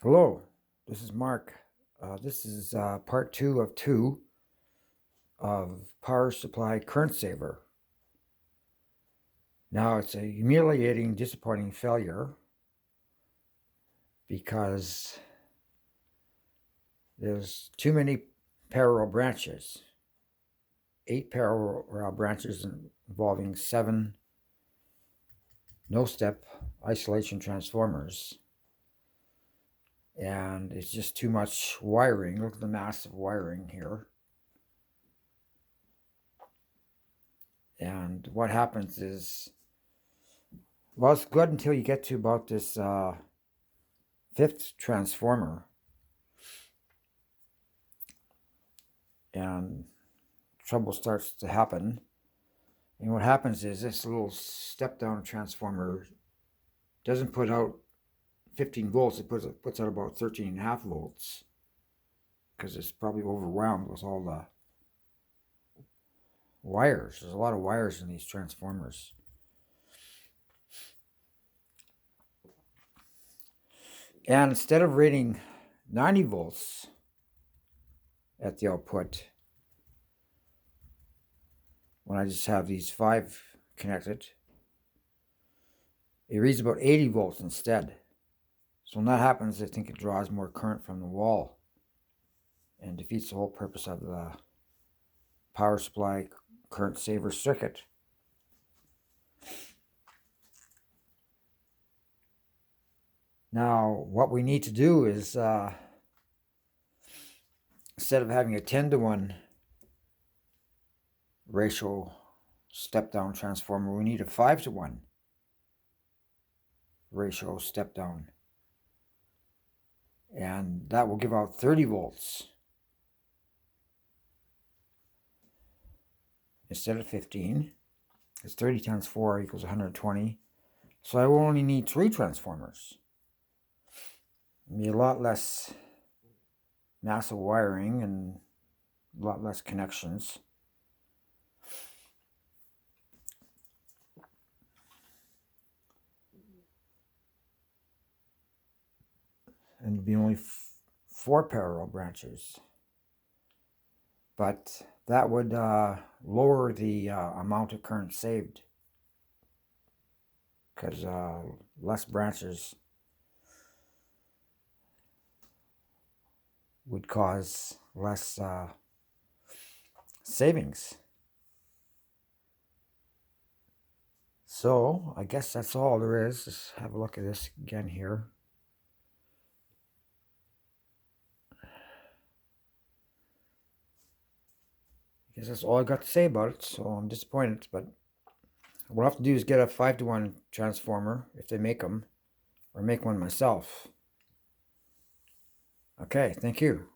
Hello, this is Mark. This is part two of Power Supply Current Saver. Now, it's a humiliating, disappointing failure because there's too many parallel branches. 8 parallel branches involving 7 no-step isolation transformers. And it's just too much wiring. Look at the massive wiring here. And what happens is, well, it's good until you get to about this 5th transformer. And trouble starts to happen. And what happens is this little step-down transformer doesn't put out 15 volts. It puts out about 13.5 volts because it's probably overwhelmed with all the wires. There's a lot of wires in these transformers. And instead of rating 90 volts at the output, when I just have these 5 connected, it reads about 80 volts instead. So when that happens, I think it draws more current from the wall and defeats the whole purpose of the power supply current saver circuit. Now, what we need to do is, instead of having a 10-to-1 ratio step-down transformer, we need a 5-to-1 ratio step-down. And that will give out 30 volts instead of 15. It's 30 times 4 equals 120. So I will only need 3 transformers. It'll be a lot less massive wiring and a lot less connections. And it'll be only 4 parallel branches. But that would lower the amount of current saved, because less branches would cause less savings. So I guess that's all there is. Just have a look at this again here. I guess that's all I got to say about it, so I'm disappointed, but what I'll have to do is get a 5-to-1 transformer, if they make them, or make one myself. Okay, thank you.